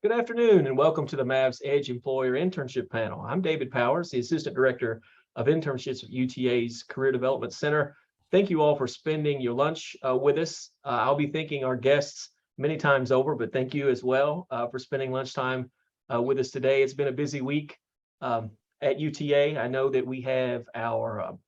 Good afternoon and welcome to the Mavs Edge Employer Internship Panel. I'm David Powers, the Assistant Director of Internships at UTA's Career Development Center. Thank you all for spending your lunch with us. I'll be thanking our guests many times over, but thank you as well for spending lunchtime with us today. It's been a busy week at UTA. I know that we have our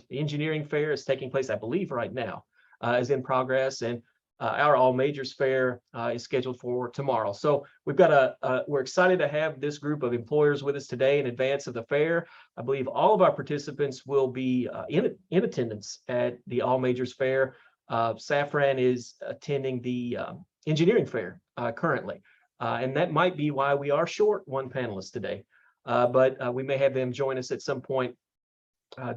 engineering fair is taking place, I believe, right now, is in progress, and our All Majors Fair is scheduled for tomorrow. So we've got we're excited to have this group of employers with us today in advance of the fair. I believe all of our participants will be in attendance at the All Majors Fair. Safran is attending the engineering fair currently, and that might be why we are short one panelist today. But we may have them join us at some point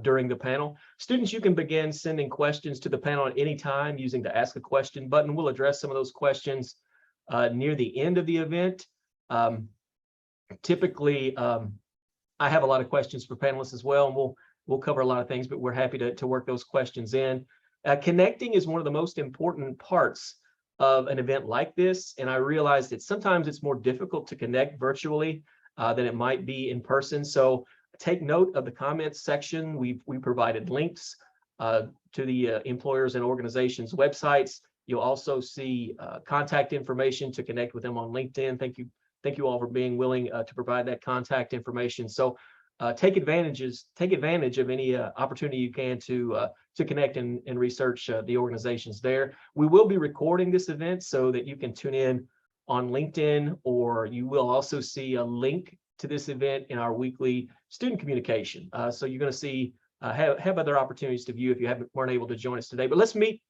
during the panel. Students, you can begin sending questions to the panel at any time using the Ask a Question button. We'll address some of those questions near the end of the event. Typically, I have a lot of questions for panelists as well, and we'll cover a lot of things, but we're happy to work those questions in. Connecting is one of the most important parts of an event like this, and I realize that sometimes it's more difficult to connect virtually than it might be in person. So take note of the comments section. We provided links to the employers and organizations websites. You'll also see contact information to connect with them on LinkedIn. Thank you all for being willing to provide that contact information. So take advantage of any opportunity you can to connect and research the organizations there. We will be recording this event so that you can tune in on LinkedIn, or you will also see a link to this event in our weekly student communication. So you're going to see have other opportunities to view if you weren't able to join us today. But let's meet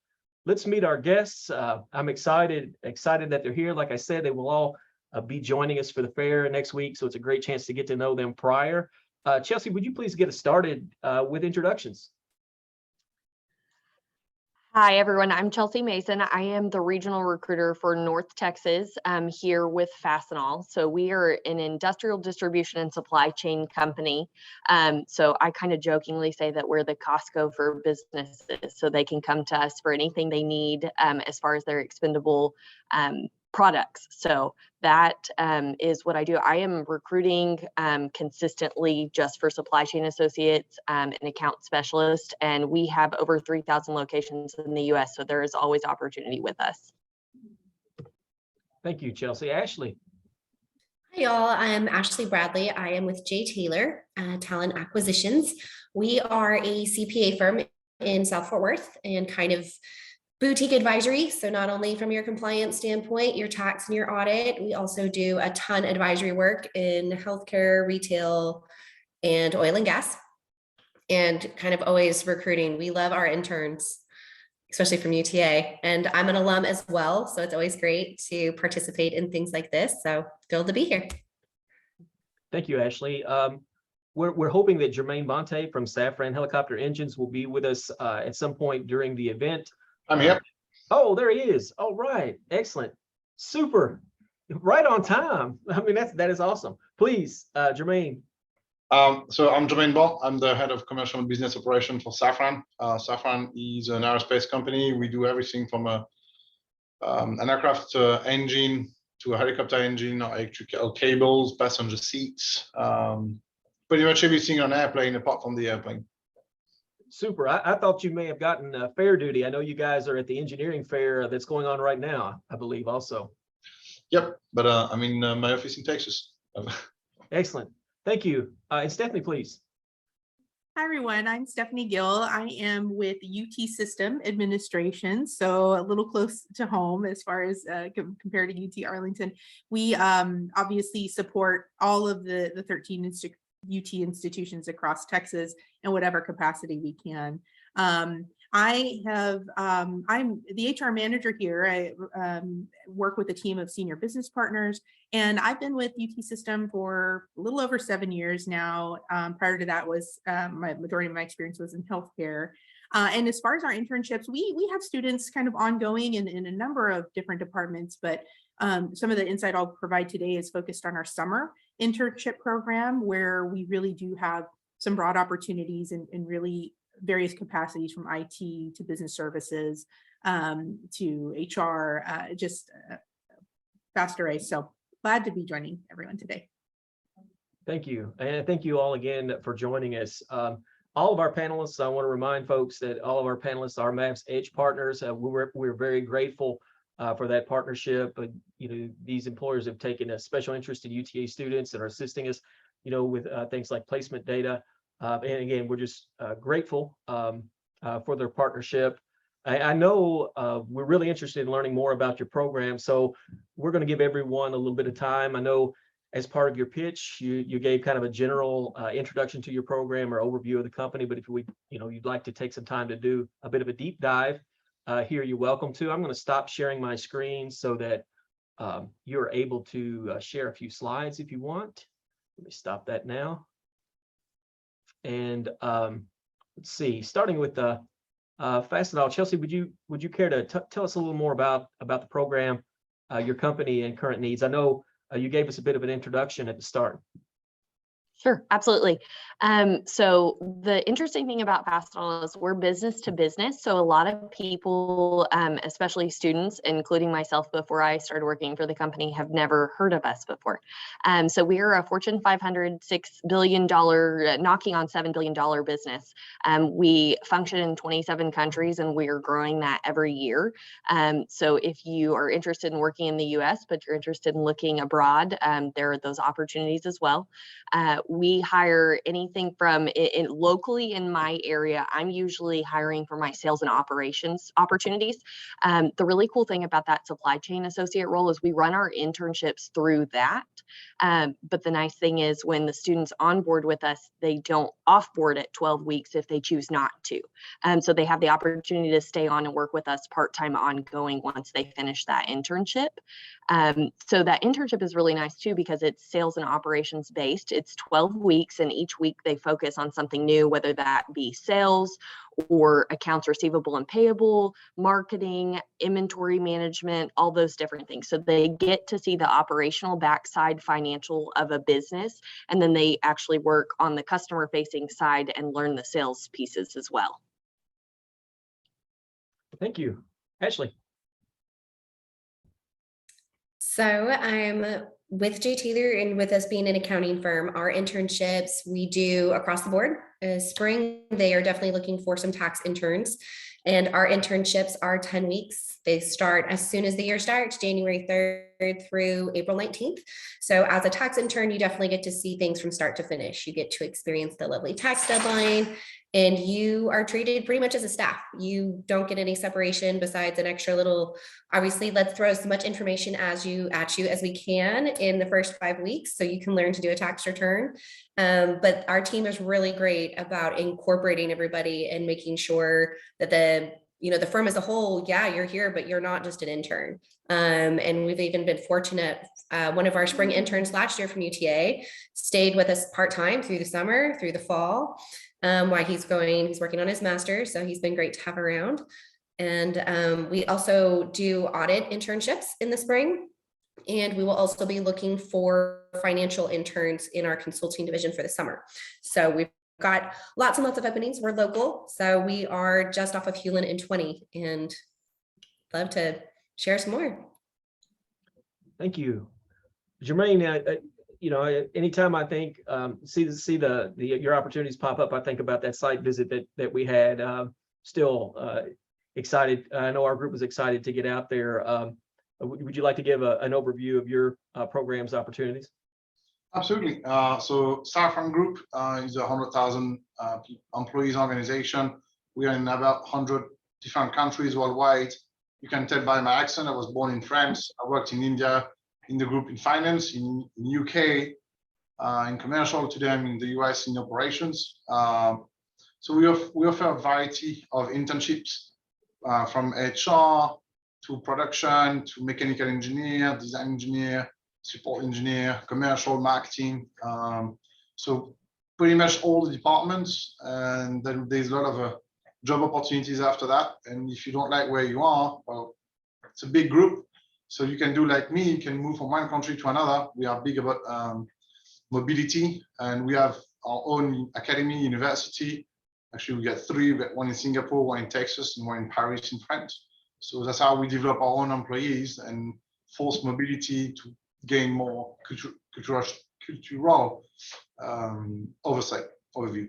our guests. I'm excited that they're here. Like I said, they will all be joining us for the fair next week, so it's a great chance to get to know them prior. Chelsea, would you please get us started with introductions? Hi, everyone. I'm Chelsea Mason. I am the regional recruiter for North Texas here with Fastenal. So we are an industrial distribution and supply chain company. So I kind of jokingly say that we're the Costco for businesses, so they can come to us for anything they need as far as their expendable products. So that is what I do. I am recruiting consistently just for supply chain associates and account specialists, and we have over 3,000 locations in the U.S., so there is always opportunity with us. Thank you, Chelsea. Ashley. Hi, y'all. I'm Ashley Bradley. I am with JTaylor Talent Acquisitions. We are a CPA firm in South Fort Worth and kind of boutique advisory. So not only from your compliance standpoint, your tax and your audit, we also do a ton advisory work in healthcare, retail, and oil and gas, and kind of always recruiting. We love our interns, especially from UTA, and I'm an alum as well. So it's always great to participate in things like this. So thrilled to be here. Thank you, Ashley. We're hoping that Jermaine Bonte from Safran Helicopter Engines will be with us at some point during the event. I'm here. Oh, there he is. All right. Excellent. Super. Right on time. I mean, that is awesome. Please, Jermaine. So I'm Jermaine Ball. I'm the head of commercial and business operations for Safran. Safran is an aerospace company. We do everything from an aircraft engine to a helicopter engine, or electrical cables, passenger seats, pretty much everything on an airplane apart from the airplane. Super. I thought you may have gotten fair duty. I know you guys are at the engineering fair that's going on right now, I believe also. Yep, but I'm in my office in Texas. Excellent. Thank you. And Stephanie, please. Hi, everyone. I'm Stephanie Gill. I am with UT System Administration, so a little close to home as far as compared to UT Arlington. We obviously support all of the 13 UT institutions across Texas in whatever capacity we can. I'm the HR manager here. I work with a team of senior business partners, and I've been with UT System for a little over 7 years now. Prior to that was my majority of my experience was in healthcare. And as far as our internships, we have students kind of ongoing in a number of different departments, but some of the insight I'll provide today is focused on our summer internship program, where we really do have some broad opportunities in really various capacities, from IT to business services to HR, just faster race. So glad to be joining everyone today. Thank you. And thank you all again for joining us. All of our panelists, I want to remind folks that all of our panelists are MAPS Edge partners. We're very grateful for that partnership. These employers have taken a special interest in UTA students and are assisting us, with things like placement data. And again, we're just grateful for their partnership. I know we're really interested in learning more about your program, so we're going to give everyone a little bit of time. I know as part of your pitch, you gave kind of a general introduction to your program or overview of the company, but if you'd like to take some time to do a bit of a deep dive here, you're welcome to. I'm going to stop sharing my screen so that you're able to share a few slides if you want. Let me stop that now. And let's see, starting with the Fastenal. Chelsea, would you care to tell us a little more about the program, your company, and current needs? I know you gave us a bit of an introduction at the start. Sure, absolutely. So the interesting thing about Fastenal is we're business to business. So a lot of people, especially students, including myself before I started working for the company, have never heard of us before. So we are a Fortune 500, $6 billion, knocking on $7 billion business. We function in 27 countries and we are growing that every year. So if you are interested in working in the US, but you're interested in looking abroad, there are those opportunities as well. We hire anything from locally in my area. I'm usually hiring for my sales and operations opportunities. The really cool thing about that supply chain associate role is we run our internships through that. But the nice thing is when the students onboard with us, they don't offboard at 12 weeks if they choose not to. So they have the opportunity to stay on and work with us part-time ongoing once they finish that internship. So that internship is really nice too, because it's sales and operations based. It's 12 weeks and each week they focus on something new, whether that be sales or accounts receivable and payable, marketing, inventory management, all those different things. So they get to see the operational backside financial of a business, and then they actually work on the customer facing side and learn the sales pieces as well. Thank you. Ashley. So I'm with JTaylor, and with us being an accounting firm, our internships we do across the board. Spring, they are definitely looking for some tax interns, and our internships are 10 weeks. They start as soon as the year starts, January 3rd through April 19th. So as a tax intern, you definitely get to see things from start to finish. You get to experience the lovely tax deadline, and you are treated pretty much as a staff. You don't get any separation besides an extra little, obviously, let's throw as much information at you as we can in the first 5 weeks so you can learn to do a tax return. But our team is really great about incorporating everybody and making sure that the firm as a whole, yeah, you're here, but you're not just an intern. And we've even been fortunate. One of our spring interns last year from UTA stayed with us part-time through the summer, through the fall, while he's working on his master's. So he's been great to have around. And we also do audit internships in the spring. And we will also be looking for financial interns in our consulting division for the summer. So we've got lots and lots of openings. We're local. So we are just off of Hewlin and 20, and love to share some more. Thank you. Jermaine, anytime I think, see your opportunities pop up, I think about that site visit that we had. Still excited. I know our group was excited to get out there. Would you like to give an overview of your program's opportunities? Absolutely. So Safran Group is a 100,000 employees organization. We are in about 100 different countries worldwide. You can tell by my accent, I was born in France. I worked in India, in the group in finance, in UK, in commercial. Today I'm in the US in operations. So we offer a variety of internships from HR to production, to mechanical engineer, design engineer, support engineer, commercial, marketing. So pretty much all the departments. And then there's a lot of job opportunities after that. And if you don't like where you are, well, it's a big group. So you can do like me, you can move from one country to another. We are big about mobility, and we have our own academy, university. Actually, we got 3, but one in Singapore, one in Texas, and one in Paris in France. So that's how we develop our own employees and forced mobility to gain more cultural oversight, overview.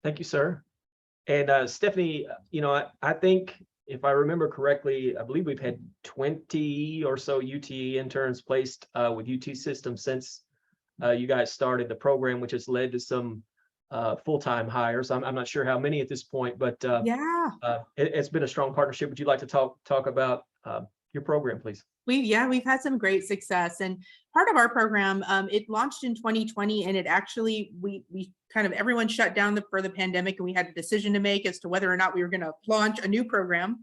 Thank you, sir. And Stephanie, I think if I remember correctly, I believe we've had 20 or so UT interns placed with UT systems since you guys started the program, which has led to some full-time hires. I'm not sure how many at this point, but Yeah. it's been a strong partnership. Would you like to talk about your program, please? We've had some great success, and part of our program, it launched in 2020, and it actually, we kind of, everyone shut down for the pandemic, and we had a decision to make as to whether or not we were going to launch a new program.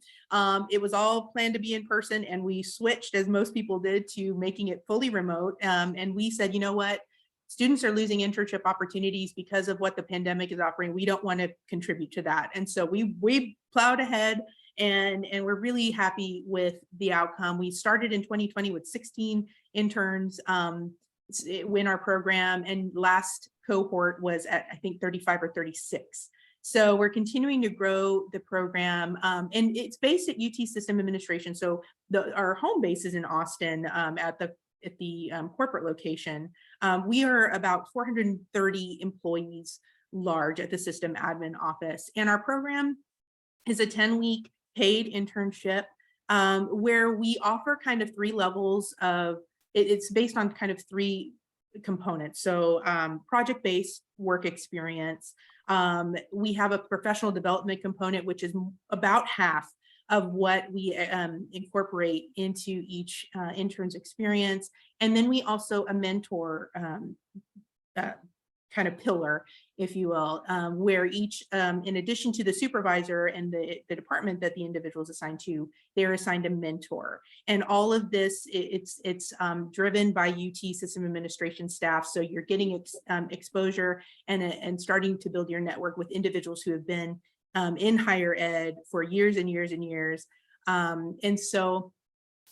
It was all planned to be in person, and we switched, as most people did, to making it fully remote. And we said, you know what? Students are losing internship opportunities because of what the pandemic is offering. We don't want to contribute to that. And so we plowed ahead, and we're really happy with the outcome. We started in 2020 with 16 interns in our program, and last cohort was at, I think, 35 or 36. So we're continuing to grow the program, and it's based at UT System Administration. So our home base is in Austin at the corporate location. We are about 430 employees large at the system admin office, and our program is a 10-week paid internship where we offer kind of 3 levels of, it's based on kind of 3 components. So project-based work experience. We have a professional development component, which is about half of what we incorporate into each intern's experience. And then we also a mentor kind of pillar, if you will, where each, in addition to the supervisor and the department that the individual is assigned to, they're assigned a mentor. And all of this, it's driven by UT System Administration staff. So you're getting exposure and starting to build your network with individuals who have been in higher ed for years and years and years. And so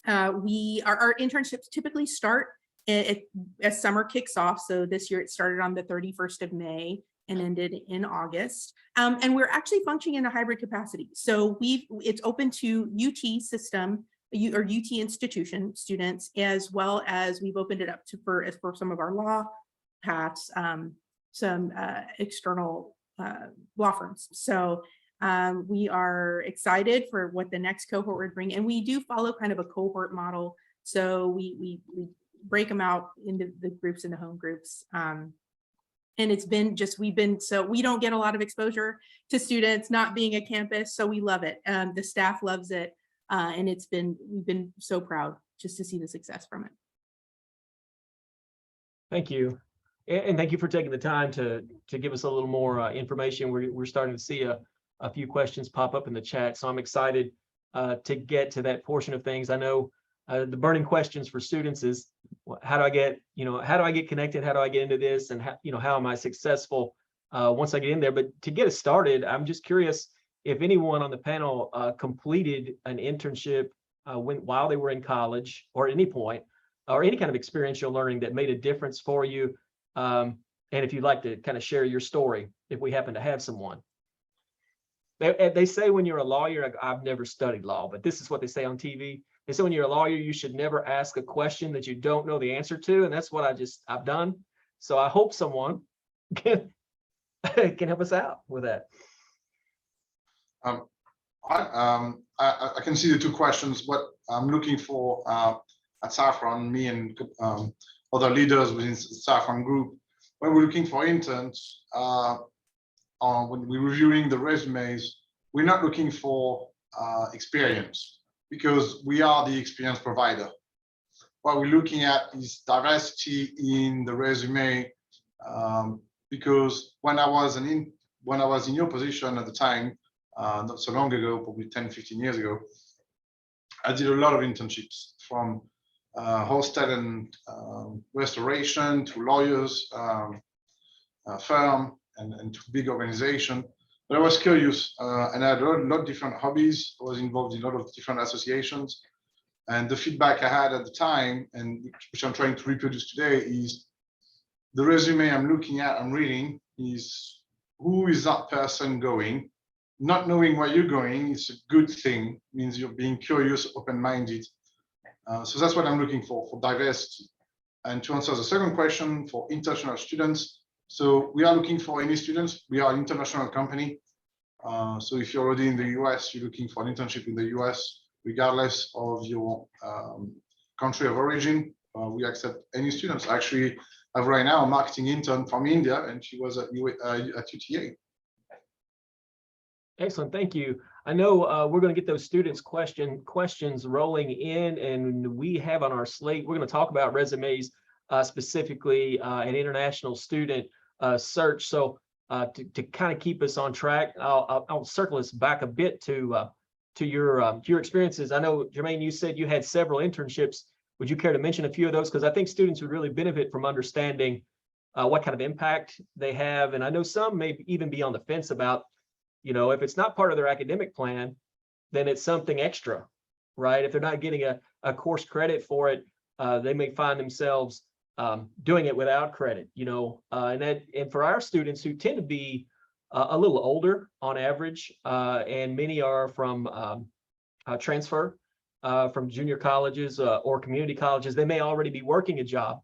our internships typically start as summer kicks off. So this year it started on the 31st of May and ended in August. And we're actually functioning in a hybrid capacity. So it's open to UT system or UT institution students, as well as we've opened it up for some of our law paths, some external law firms. So we are excited for what the next cohort would bring. And we do follow kind of a cohort model. So we break them out into the groups and the home groups. And it's been just, so we don't get a lot of exposure to students not being a campus. So we love it. The staff loves it. And we've been so proud just to see the success from it. Thank you. And thank you for taking the time to give us a little more information. We're starting to see a few questions pop up in the chat. So I'm excited to get to that portion of things. I know the burning questions for students is, how do I get connected? How do I get into this? And how am I successful once I get in there? But to get us started, I'm just curious if anyone on the panel completed an internship while they were in college or at any point, or any kind of experiential learning that made a difference for you. And if you'd like to kind of share your story, if we happen to have someone. They say when you're a lawyer, I've never studied law, but this is what they say on TV. They say when you're a lawyer, you should never ask a question that you don't know the answer to. And that's what I've done. So I hope someone can help us out with that. I can see the 2 questions. What I'm looking for at Safran, me and other leaders within the Safran group, when we're looking for interns, when we're reviewing the resumes, we're not looking for experience, because we are the experience provider. What we're looking at is diversity in the resume, because when I was in your position at the time, not so long ago, probably 10, 15 years ago, I did a lot of internships, from hostel and restoration to lawyers, firm, and to big organization. But I was curious, and I had a lot of different hobbies. I was involved in a lot of different associations. And the feedback I had at the time, and which I'm trying to reproduce today, is the resume I'm looking at, I'm reading, is who is that person going? not knowing where you're going is a good thing, means you're being curious, open-minded. So that's what I'm looking for diversity. And to answer the second question, for international students, so we are looking for any students. We are an international company. So if you're already in the US, you're looking for an internship in the US, regardless of your country of origin. We accept any students. Actually, I have right now a marketing intern from India, and she was at UTA. Excellent, thank you. I know we're going to get those students' questions rolling in, and we have on our slate, we're going to talk about resumes, specifically an international student search. So to kind of keep us on track, I'll circle us back a bit to your experiences. I know, Jermaine, you said you had several internships. Would you care to mention a few of those? Because I think students would really benefit from understanding what kind of impact they have. And I know some may even be on the fence about, you know, if it's not part of their academic plan, then it's something extra, right? If they're not getting a course credit for it, they may find themselves doing it without credit, you know, and for our students who tend to be a little older on average, and many are from transfer from junior colleges or community colleges, they may already be working a job,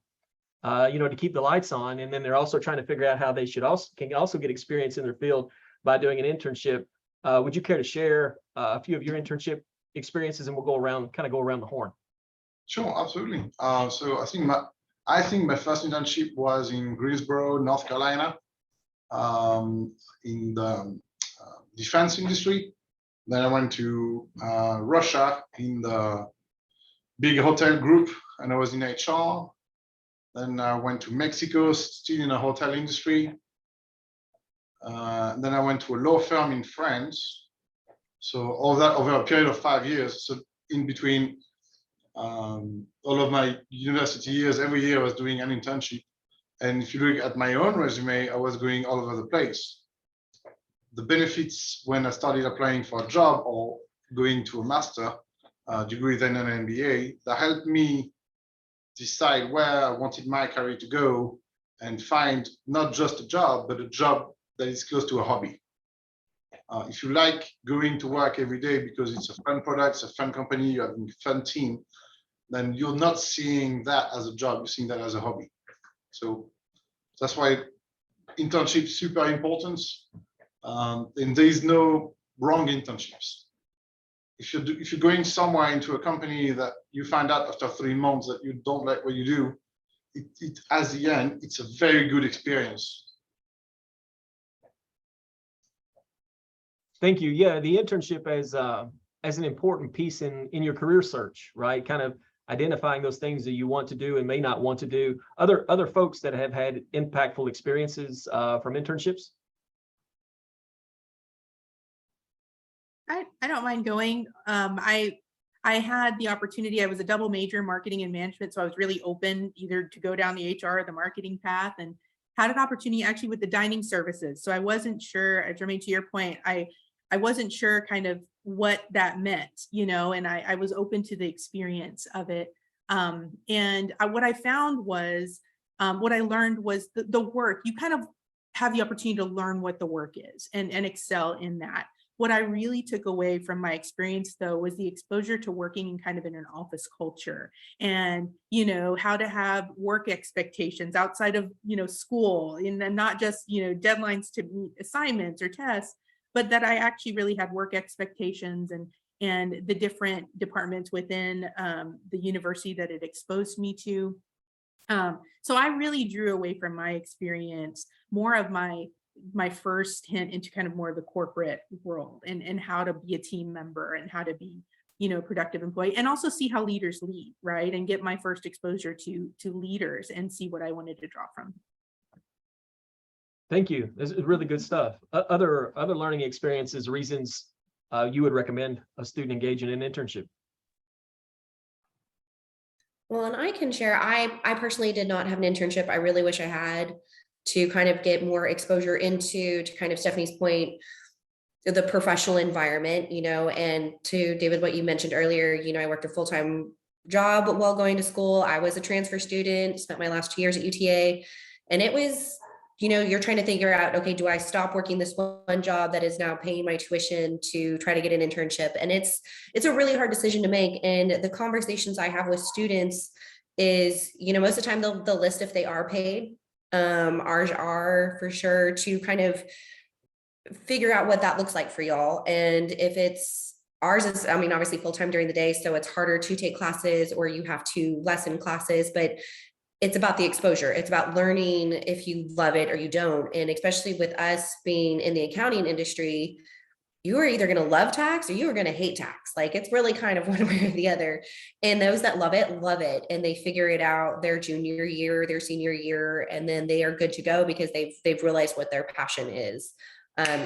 you know, to keep the lights on, and then they're also trying to figure out how they can also get experience in their field by doing an internship. Would you care to share a few of your internship experiences, and we'll go around the horn? Sure, absolutely. So I think my first internship was in Greensboro, North Carolina, in the defense industry. Then I went to Russia in the big hotel group, and I was in HR. Then I went to Mexico, still in the hotel industry. Then I went to a law firm in France. So all that over a period of 5 years. So in between all of my university years, every year I was doing an internship. And if you look at my own resume, I was going all over the place. The benefits when I started applying for a job or going to a master degree, then an MBA, that helped me decide where I wanted my career to go and find not just a job, but a job that is close to a hobby. If you like going to work every day because it's a fun product, it's a fun company, you have a fun team, then you're not seeing that as a job, you're seeing that as a hobby. So that's why internship is super important. And there is no wrong internships. If you're going somewhere into a company that you find out after 3 months that you don't like what you do, it at the end, it's a very good experience. Thank you. Yeah, the internship as an important piece in your career search, right? Kind of identifying those things that you want to do and may not want to do. Other folks that have had impactful experiences from internships? I don't mind going. I had the opportunity, I was a double major in marketing and management, so I was really open either to go down the HR or the marketing path, and had an opportunity actually with the dining services. So I wasn't sure, Jermaine, to your point, I wasn't sure kind of what that meant, you know, and I was open to the experience of it. And what I found was, what I learned was the work, you kind of have the opportunity to learn what the work is and excel in that. What I really took away from my experience, though, was the exposure to working in kind of in an office culture, and, you know, how to have work expectations outside of, you know, school, and then not just, you know, deadlines to meet assignments or tests, but that I actually really had work expectations and the different departments within the university that it exposed me to. So I really drew away from my experience more of my first hint into kind of more of the corporate world and how to be a team member and how to be, you know, a productive employee, and also see how leaders lead, right? And get my first exposure to leaders and see what I wanted to draw from. Thank you. This is really good stuff. Other learning experiences, reasons you would recommend a student engage in an internship? Well, and I can share, I personally did not have an internship. I really wish I had, to kind of get more exposure into, to kind of Stephanie's point, the professional environment, you know, and to David, what you mentioned earlier, you know, I worked a full-time job while going to school. I was a transfer student, spent my last 2 years at UTA, and it was you know, you're trying to figure out, okay, do I stop working this one job that is now paying my tuition to try to get an internship? And it's a really hard decision to make. And the conversations I have with students is, you know, most of the time they'll list if they are paid. Ours are for sure to kind of figure out what that looks like for y'all. And if it's ours is, I mean, obviously full-time during the day, so it's harder to take classes or you have to lessen classes, but it's about the exposure. It's about learning if you love it or you don't. And especially with us being in the accounting industry, you are either going to love tax or you are going to hate tax. Like it's really kind of one way or the other. And those that love it, and they figure it out their junior year, their senior year, and then they are good to go because they've realized what their passion is.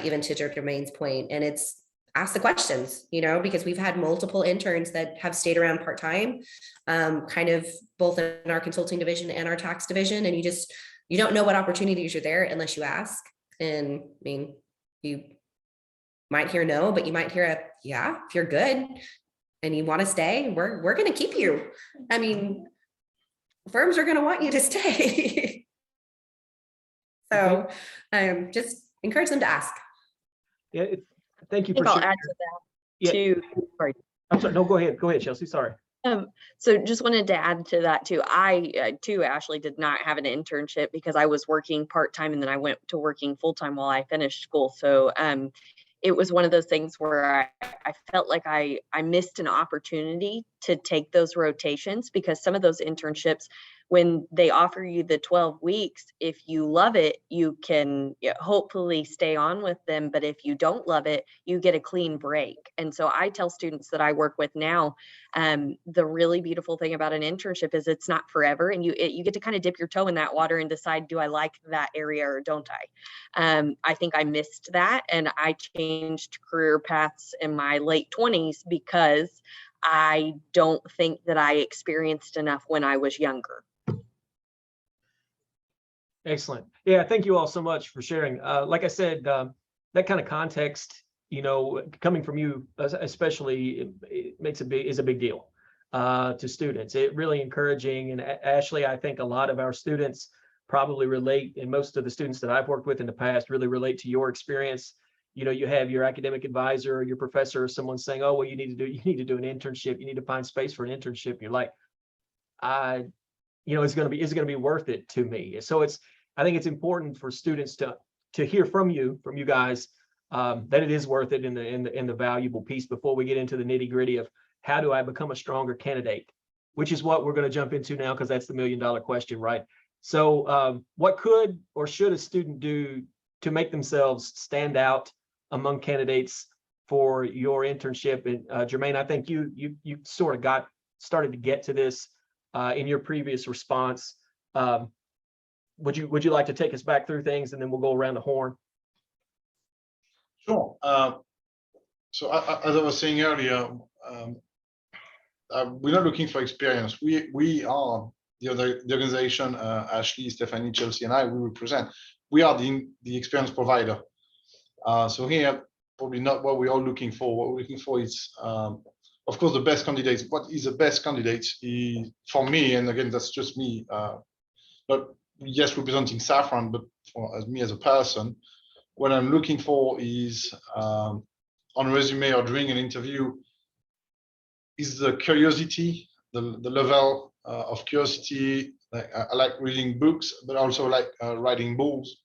Even to Jermaine's point, and it's ask the questions, you know, because we've had multiple interns that have stayed around part-time, kind of both in our consulting division and our tax division. And you don't know what opportunities are there unless you ask. And I mean, you might hear no, but you might hear a, yeah, if you're good and you want to stay, we're going to keep you. I mean, firms are going to want you to stay. So just encourage them to ask. Yeah, thank you I think for I'll sharing. add to that Yeah. too. Sorry. I'm sorry. No, go ahead, Chelsea. Sorry. So just wanted to add to that too. I too, Ashley, did not have an internship because I was working part-time and then I went to working full-time while I finished school. So it was one of those things where I felt like I missed an opportunity to take those rotations, because some of those internships, when they offer you the 12 weeks, if you love it, you can hopefully stay on with them. But if you don't love it, you get a clean break. And so I tell students that I work with now, the really beautiful thing about an internship is it's not forever. And you get to kind of dip your toe in that water and decide, do I like that area or don't I? I think I missed that. And I changed career paths in my late 20s because I don't think that I experienced enough when I was younger. Excellent. Yeah, thank you all so much for sharing. Like I said, that kind of context, you know, coming from you, especially, is a big deal to students. It really encouraging. And Ashley, I think a lot of our students probably relate, and most of the students that I've worked with in the past really relate to your experience. You know, you have your academic advisor or your professor or someone saying, "Oh, well, you need to do an internship. You need to find space for an internship." You're like, is it going to be worth it to me? So I think it's important for students to hear from you guys, that it is worth it in the valuable piece before we get into the nitty gritty of how do I become a stronger candidate, which is what we're going to jump into now, because that's the $1 million question, right? So what could or should a student do to make themselves stand out among candidates for your internship? And Jermaine, I think you sort of started to get to this in your previous response. Would you like to take us back through things, and then we'll go around the horn? Sure. So as I was saying earlier, we're not looking for experience. We are the organization, Ashley, Stephanie, Chelsea, and I, we represent. We are the experience provider. So here, probably not what we're all looking for. What we're looking for is, of course, the best candidates. What is the best candidate for me? And again, that's just me. But yes, representing Safran, but as me as a person, what I'm looking for is on resume or during an interview is the curiosity, the level of curiosity. I like reading books, but also like riding bulls.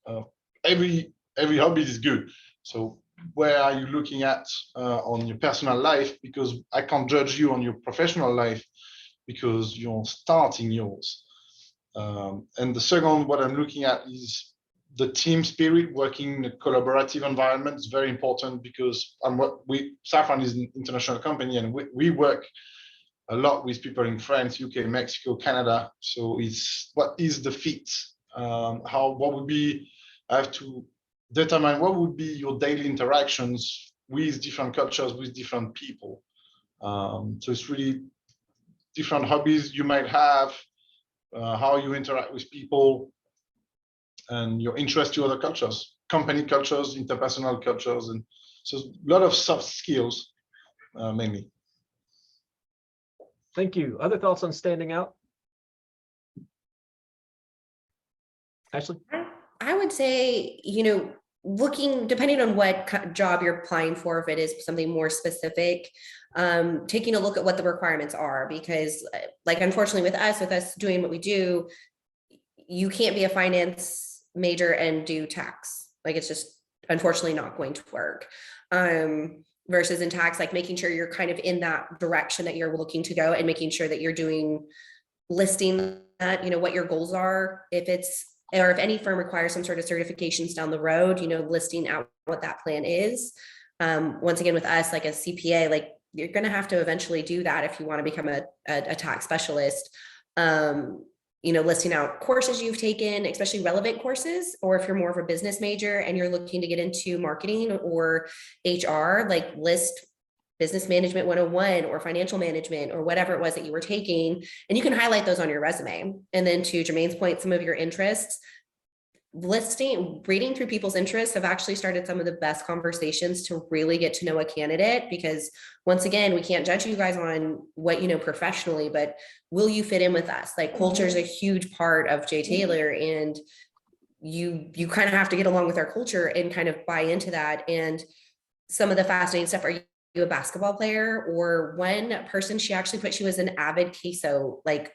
Every hobby is good. So where are you looking at on your personal life? Because I can't judge you on your professional life because you're starting yours. And the second, what I'm looking at is the team spirit, working in a collaborative environment is very important, because Safran is an international company, and we work a lot with people in France, UK, Mexico, Canada. So it's what is the fit? What would be? I have to determine what would be your daily interactions with different cultures, with different people. So it's really different hobbies you might have. How you interact with people, and your interest to other cultures, company cultures, interpersonal cultures, and so a lot of soft skills, mainly. Thank you. Other thoughts on standing out? Ashley? I would say, looking, depending on what job you're applying for, if it is something more specific, taking a look at what the requirements are, because like, unfortunately with us doing what we do, you can't be a finance major and do tax. Like, it's just unfortunately not going to work. Versus in tax, like making sure you're kind of in that direction that you're looking to go, and making sure that you're listing that, what your goals are, if any firm requires some sort of certifications down the road, listing out what that plan is. Once again, with us, like a CPA, like you're going to have to eventually do that if you want to become a tax specialist. Listing out courses you've taken, especially relevant courses, or if you're more of a business major and you're looking to get into marketing or HR, like list business management 101 or financial management or whatever it was that you were taking, and you can highlight those on your resume. And then to Jermaine's point, some of your interests, reading through people's interests have actually started some of the best conversations to really get to know a candidate, because once again, we can't judge you guys on what you know professionally, but will you fit in with us? Like, culture is a huge part of JTaylor, and you kind of have to get along with our culture and kind of buy into that. And some of the fascinating stuff, are you a basketball player? Or one person, she actually put she was an avid queso like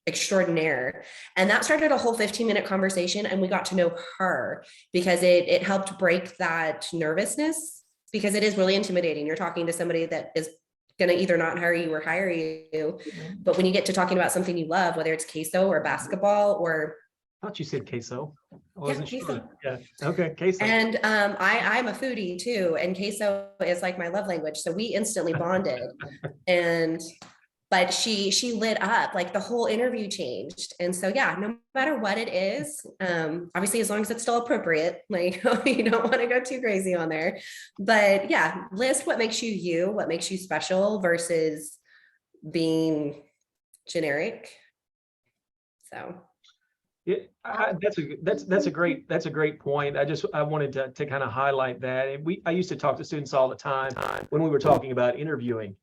extraordinaire, and that started a whole 15-minute conversation, and we got to know her because it helped break that nervousness, because it is really intimidating. You're talking to somebody that is going to either not hire you or hire you, but when you get to talking about something you love, whether it's queso or basketball or I thought you said queso. I yeah, wasn't queso. sure. Yeah. Okay. Queso. And I'm a foodie too, and queso is like my love language, so we instantly bonded. But she lit up, like the whole interview changed. And so, yeah, no matter what it is, obviously, as long as it's still appropriate, like you don't want to go too crazy on there. But yeah, list what makes you, what makes you special versus being generic. So. Yeah, that's a great point. I wanted to kind of highlight that. And I used to talk to students all the time when we were talking about interviewing.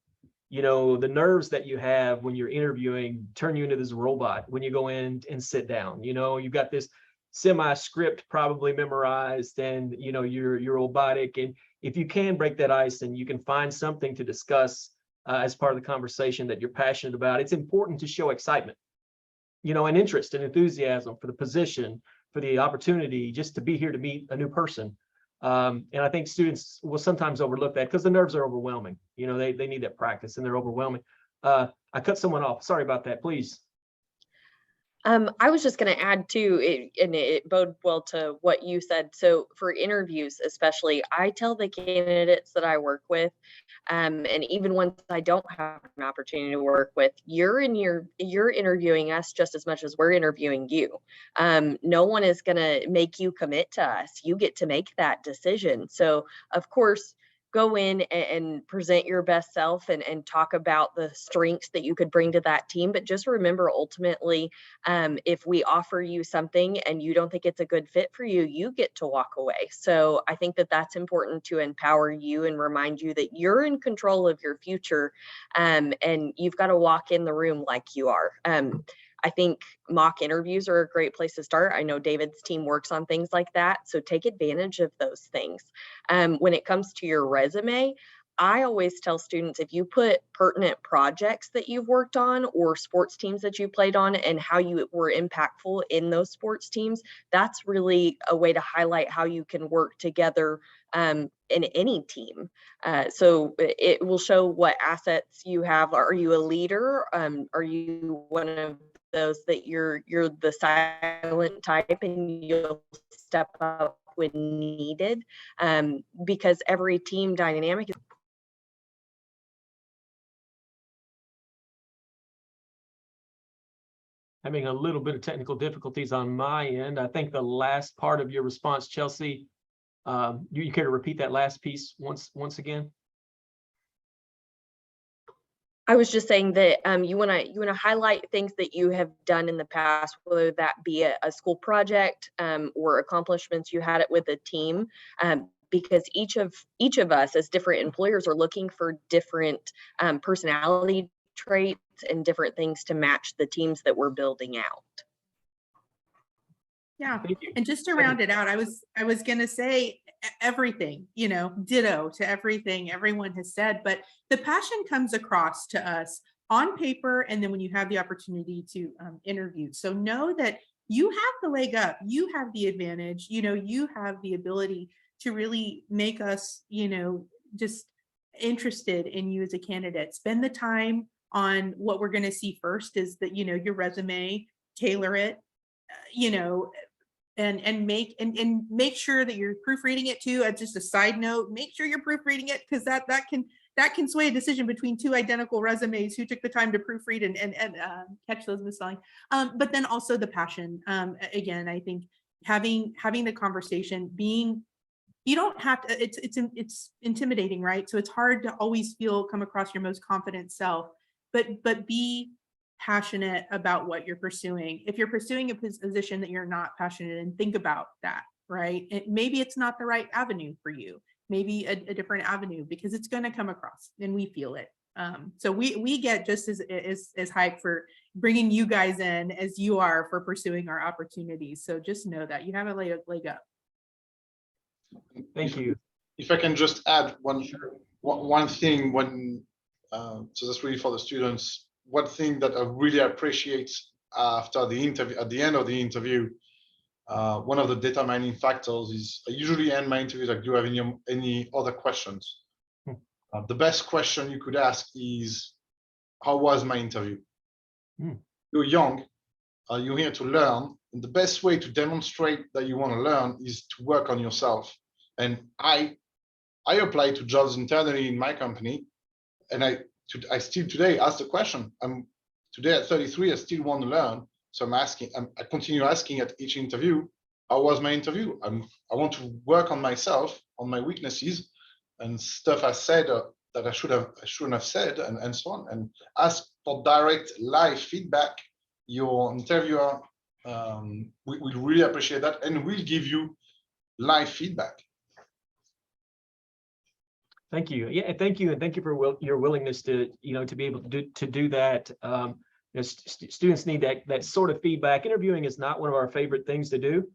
The nerves that you have when you're interviewing turn you into this robot when you go in and sit down. You've got this semi-script probably memorized, and you're robotic. And if you can break that ice and you can find something to discuss as part of the conversation that you're passionate about, it's important to show excitement, and interest and enthusiasm for the position, for the opportunity, just to be here to meet a new person. And I think students will sometimes overlook that because the nerves are overwhelming. They need that practice, and they're overwhelming. I cut someone off. Sorry about that. Please. I was just going to add too, and it bode well to what you said. So for interviews, especially, I tell the candidates that I work with, and even once I don't have an opportunity to work with, you're interviewing us just as much as we're interviewing you. No one is going to make you commit to us. You get to make that decision. So of course, go in and present your best self and talk about the strengths that you could bring to that team. But just remember, ultimately, if we offer you something and you don't think it's a good fit for you, you get to walk away. So I think that that's important to empower you and remind you that you're in control of your future, and you've got to walk in the room like you are. I think mock interviews are a great place to start. I know David's team works on things like that, so take advantage of those things. When it comes to your resume, I always tell students, if you put pertinent projects that you've worked on or sports teams that you played on and how you were impactful in those sports teams, that's really a way to highlight how you can work together in any team. So it will show what assets you have. Are you a leader? Are you one of those that you're the silent type and you'll step up when needed? Because every team dynamic is Having a little bit of technical difficulties on my end. I think the last part of your response, Chelsea, you care to repeat that last piece once again? I was just saying that you want to highlight things that you have done in the past, whether that be a school project or accomplishments you had it with a team, because each of us as different employers are looking for different personality traits and different things to match the teams that we're building out. Yeah. Thank you. And just to round it out, I was going to say everything, ditto to everything everyone has said, but the passion comes across to us on paper. And then when you have the opportunity to interview, so know that you have the leg up, you have the advantage, you have the ability to really make us, just interested in you as a candidate. Spend the time on what we're going to see first is that, your resume, tailor it, and make sure that you're proofreading it too. Just a side note, make sure you're proofreading it, because that can sway a decision between two identical resumes, who took the time to proofread and catch those misspelling. But then also the passion. Again, I think having the conversation, you don't have to, it's intimidating, right? So it's hard to always come across your most confident self, but be passionate about what you're pursuing. If you're pursuing a position that you're not passionate in, think about that, right? Maybe it's not the right avenue for you, maybe a different avenue, because it's going to come across and we feel it. So we get just as hyped for bringing you guys in as you are for pursuing our opportunities. So just know that you have a leg up. Thank you. If I can just add one thing, so that's really for the students. One thing that I really appreciate after the interview, at the end of the interview, one of the determining factors is I usually end my interviews like, do you have any other questions? The best question you could ask is, how was my interview? You're young, you're here to learn. And the best way to demonstrate that you want to learn is to work on yourself. And I apply to jobs internally in my company, and I still today ask the question. I'm today at 33, I still want to learn. So I continue asking at each interview, how was my interview? I want to work on myself, on my weaknesses and stuff I said that I shouldn't have said, and so on. And ask for direct live feedback. Your interviewer will really appreciate that, and will give you live feedback. Thank you. Yeah, thank you, and thank you for your willingness to to be able to do that. Students need that sort of feedback. Interviewing is not one of our favorite things to do.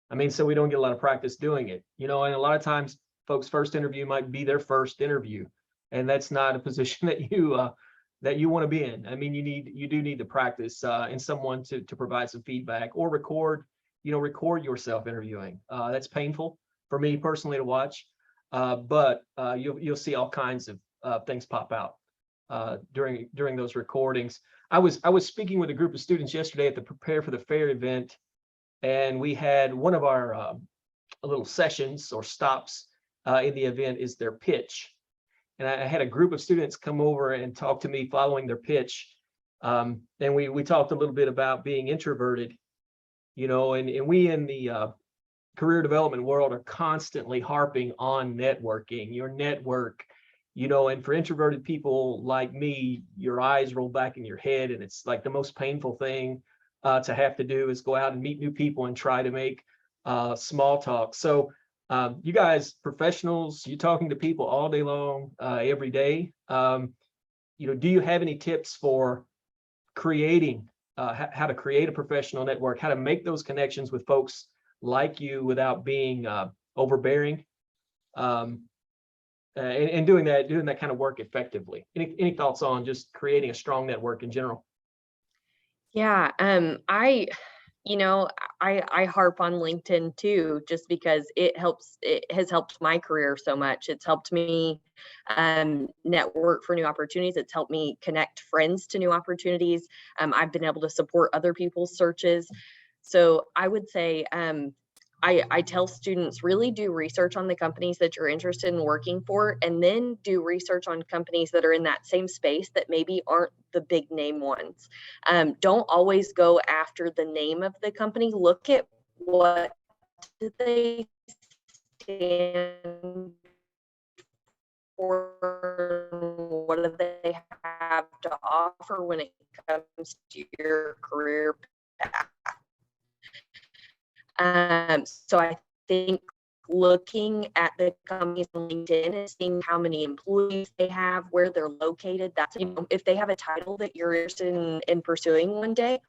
I mean, so we don't get a lot of practice doing it. And a lot of times, folks' first interview might be their first interview, and that's not a position that you want to be in. I mean, you do need to practice in someone to provide some feedback, or record yourself interviewing. That's painful for me personally to watch. But you'll see all kinds of things pop out during those recordings. I was speaking with a group of students yesterday at the Prepare for the Fair event, and we had one of our little sessions or stops in the event is their pitch. And I had a group of students come over and talk to me following their pitch. And we talked a little bit about being introverted, and we in the career development world are constantly harping on networking, your network, and for introverted people like me, your eyes roll back in your head, and it's like the most painful thing to have to do is go out and meet new people and try to make small talk. So you guys, professionals, you're talking to people all day long, every day. Do you have any tips for creating, how to create a professional network, how to make those connections with folks like you without being overbearing, and doing that kind of work effectively? Any thoughts on just creating a strong network in general? Yeah, I harp on LinkedIn too, just because it has helped my career so much. It's helped me network for new opportunities. It's helped me connect friends to new opportunities. I've been able to support other people's searches. So I would say, I tell students, really do research on the companies that you're interested in working for, and then do research on companies that are in that same space that maybe aren't the big name ones. Don't always go after the name of the company. Look at what do they stand for, what do they have to offer when it comes to your career path. So I think looking at the companies on LinkedIn and seeing how many employees they have, where they're located, that's, if they have a title that you're interested in pursuing one day,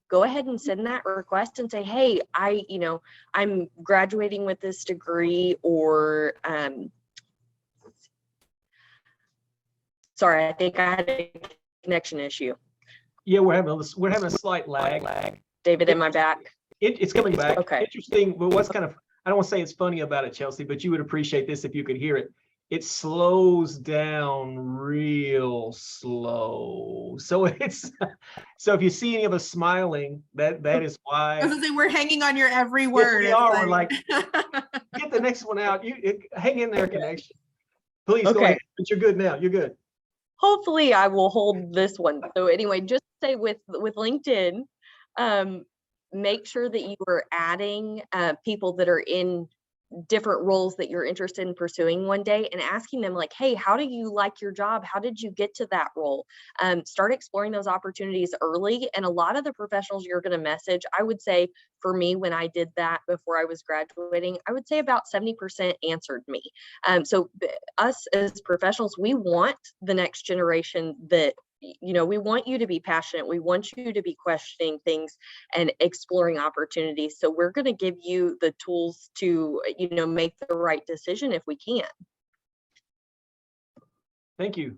go ahead and send that request and say, hey, I'm graduating with this degree, or sorry, I think I had a connection issue. Yeah, we're having a slight lag. David, am I back? It's coming back. Okay. Interesting, but what's kind of, I don't want to say it's funny about it, Chelsea, but you would appreciate this if you could hear it. It slows down real slow. So so if you see any of us smiling, that is why. I was gonna say, we're hanging on your every word. We are. We're like, get the next one out. Hang in there, connection. Please go Okay. ahead. But you're good now. You're good. Hopefully I will hold this one. So anyway, just say with LinkedIn, make sure that you are adding people that are in different roles that you're interested in pursuing one day, and asking them like, hey, how do you like your job? How did you get to that role? Start exploring those opportunities early. And a lot of the professionals you're going to message, I would say for me, when I did that before I was graduating, I would say about 70% answered me. So us as professionals, we want the next generation that, we want you to be passionate. We want you to be questioning things and exploring opportunities. So we're going to give you the tools to, make the right decision if we can. Thank you.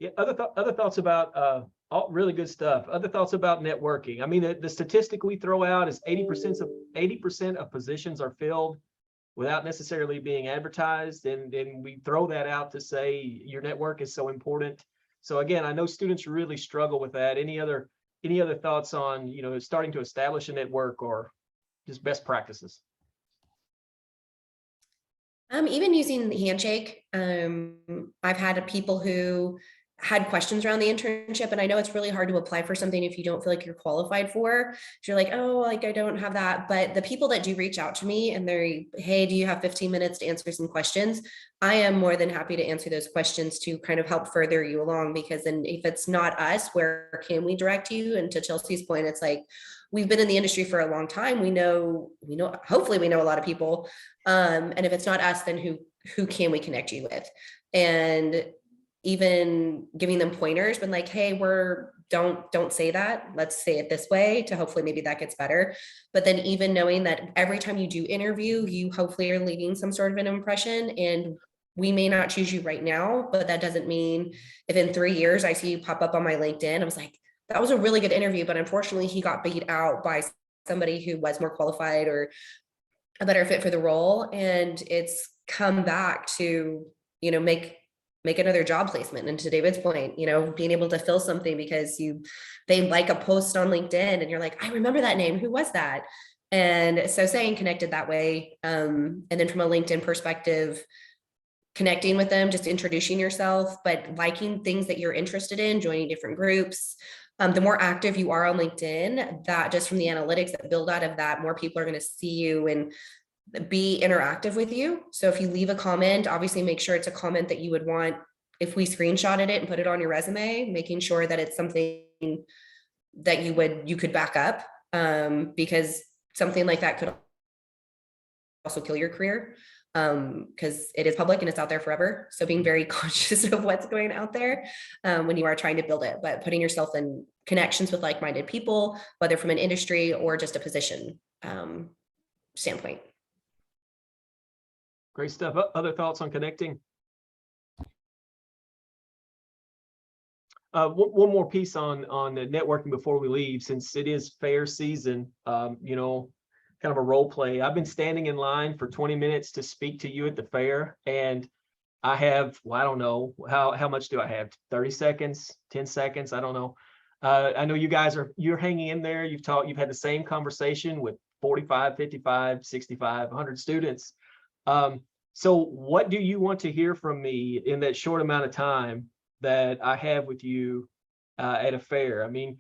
Yeah. Other thoughts about all really good stuff. Other thoughts about networking. I mean, the statistic we throw out is 80% of positions are filled without necessarily being advertised, and we throw that out to say your network is so important. So again, I know students really struggle with that. Any other thoughts on, starting to establish a network or just best practices? Even using the handshake. I've had people who had questions around the internship, and I know it's really hard to apply for something if you don't feel like you're qualified for. If you're like, oh, like I don't have that. But the people that do reach out to me and they're, hey, do you have 15 minutes to answer some questions? I am more than happy to answer those questions to kind of help further you along, because then if it's not us, where can we direct you? And to Chelsea's point, it's like, we've been in the industry for a long time. We know, hopefully we know a lot of people. And if it's not us, then who can we connect you with? And even giving them pointers, but like, hey, don't say that. Let's say it this way, to hopefully maybe that gets better. But then even knowing that every time you do interview, you hopefully are leaving some sort of an impression, and we may not choose you right now, but that doesn't mean if in 3 years I see you pop up on my LinkedIn, I was like, that was a really good interview, but unfortunately he got beat out by somebody who was more qualified or a better fit for the role. And it's come back to, make another job placement. And to David's point, being able to fill something because they like a post on LinkedIn and you're like, I remember that name. Who was that? And so staying connected that way. And then from a LinkedIn perspective, connecting with them, just introducing yourself, but liking things that you're interested in, joining different groups. The more active you are on LinkedIn, that just from the analytics that build out of that, more people are going to see you and be interactive with you. So if you leave a comment, obviously make sure it's a comment that you would want, if we screenshotted it and put it on your resume, making sure that it's something that you could back up, because something like that could also kill your career, because it is public and it's out there forever. So being very conscious of what's going out there when you are trying to build it, but putting yourself in connections with like-minded people, whether from an industry or just a position standpoint. Great stuff. Other thoughts on connecting? One more piece on the networking before we leave, since it is fair season, kind of a role play. I've been standing in line for 20 minutes to speak to you at the fair, and I have, I don't know, how much do I have? 30 seconds, 10 seconds? I don't know. I know you guys you're hanging in there. You've had the same conversation with 45, 55, 65, 100 students. So what do you want to hear from me in that short amount of time that I have with you at a fair? I mean,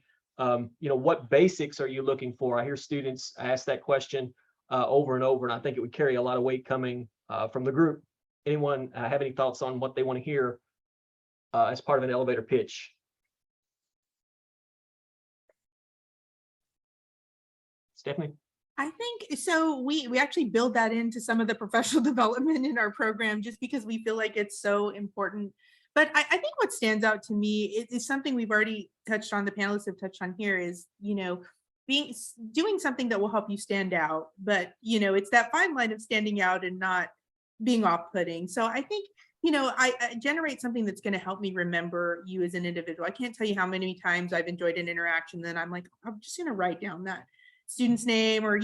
what basics are you looking for? I hear students ask that question over and over, and I think it would carry a lot of weight coming from the group. Anyone have any thoughts on what they want to hear as part of an elevator pitch? Stephanie? I think so. We actually build that into some of the professional development in our program just because we feel like it's so important. But I think what stands out to me is something we've already touched on, the panelists have touched on here, is, doing something that will help you stand out, but it's that fine line of standing out and not being off-putting. So I think, I generate something that's going to help me remember you as an individual. I can't tell you how many times I've enjoyed an interaction, then I'm like, I'm just going to write down that student's name, or,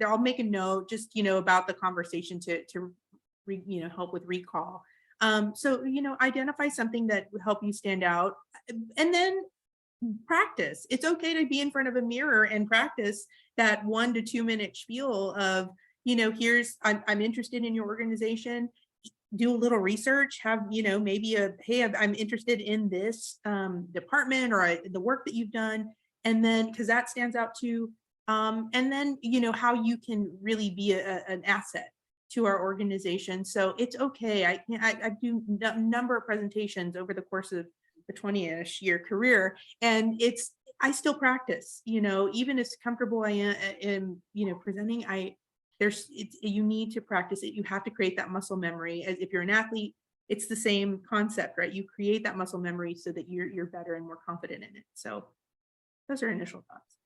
I'll make a note just, about the conversation to help with recall. So, identify something that will help you stand out, and then practice. It's okay to be in front of a mirror and practice that 1 to 2 minute spiel of, I'm interested in your organization. Do a little research, have, maybe hey, I'm interested in this department, or the work that you've done. And then, because that stands out too. And then, how you can really be an asset to our organization. So it's okay. I do a number of presentations over the course of the 20-ish year career, and I still practice, even as comfortable I am, presenting, you need to practice it. You have to create that muscle memory. As if you're an athlete, it's the same concept, right? You create that muscle memory so that you're better and more confident in it. So those are initial thoughts.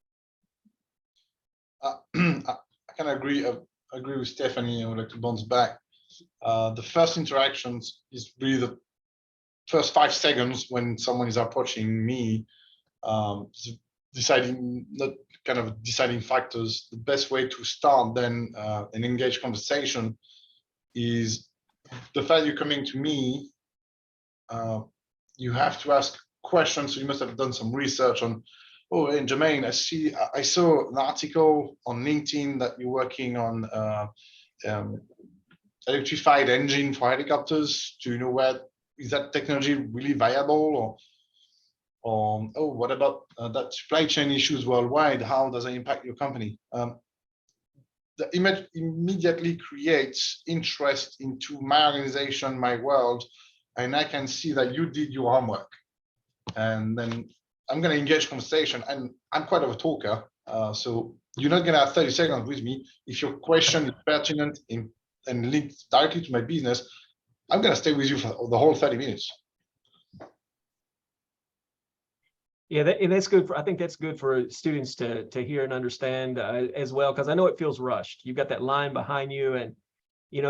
I can agree with Stephanie. I would like to bounce back. The first interactions is really the first 5 seconds when someone is approaching me, deciding factors. The best way to start then an engaged conversation is the fact you're coming to me. You have to ask questions. So you must have done some research on, oh, and Jermaine, I saw an article on LinkedIn that you're working on electrified engine for helicopters. Do you know where is that technology really viable? Or oh, what about that supply chain issues worldwide? How does it impact your company? The image immediately creates interest into my organization, my world, and I can see that you did your homework. And then I'm going to engage conversation, and I'm quite of a talker. So you're not going to have 30 seconds with me. If your question is pertinent and linked directly to my business, I'm going to stay with you for the whole 30 minutes. Yeah, that's good. I think that's good for students to hear and understand as well, because I know it feels rushed. You've got that line behind you, and you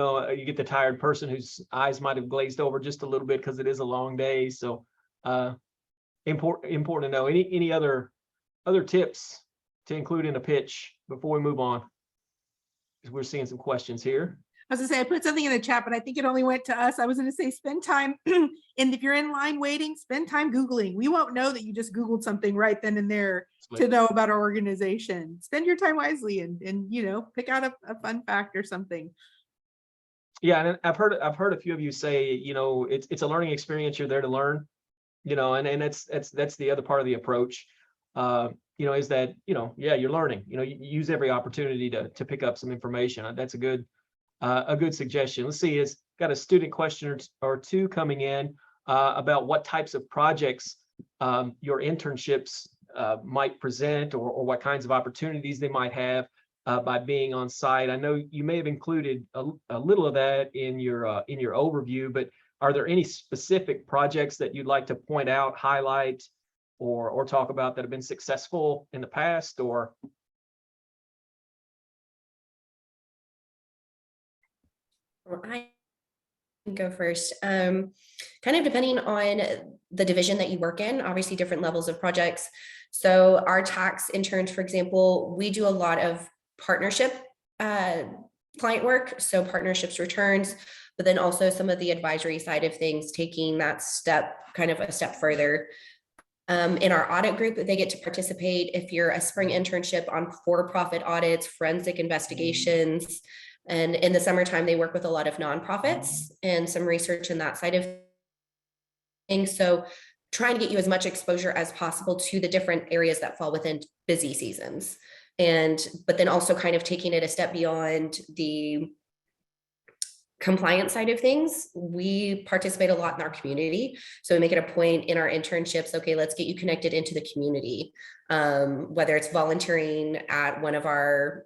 get the tired person whose eyes might have glazed over just a little bit because it is a long day. So important to know. Any other tips to include in a pitch before we move on? Because we're seeing some questions here. I was gonna say, I put something in the chat, but I think it only went to us. I was gonna say, spend time, and if you're in line waiting, spend time Googling. We won't know that you just Googled something right then and there to know about our organization. Spend your time wisely and pick out a fun fact or something. Yeah, and I've heard a few of you say, it's a learning experience. You're there to learn, and that's the other part of the approach. Is that, yeah, you're learning. You use every opportunity to pick up some information. That's a good suggestion. Let's see, it's got a student question or two coming in about what types of projects your internships might present, or what kinds of opportunities they might have by being on site. I know you may have included a little of that in your overview, but are there any specific projects that you'd like to point out, highlight, or talk about that have been successful in the past? Or I can go first. Kind of depending on the division that you work in, obviously different levels of projects. So our tax interns, for example, we do a lot of partnership client work, so partnerships returns, but then also some of the advisory side of things, taking that step kind of a step further. In our audit group, they get to participate if you're a spring internship on for-profit audits, forensic investigations. And in the summertime, they work with a lot of nonprofits and some research in that side of things. So trying to get you as much exposure as possible to the different areas that fall within busy seasons. But then also kind of taking it a step beyond the compliance side of things. We participate a lot in our community. So we make it a point in our internships, okay, let's get you connected into the community. Whether it's volunteering at one of our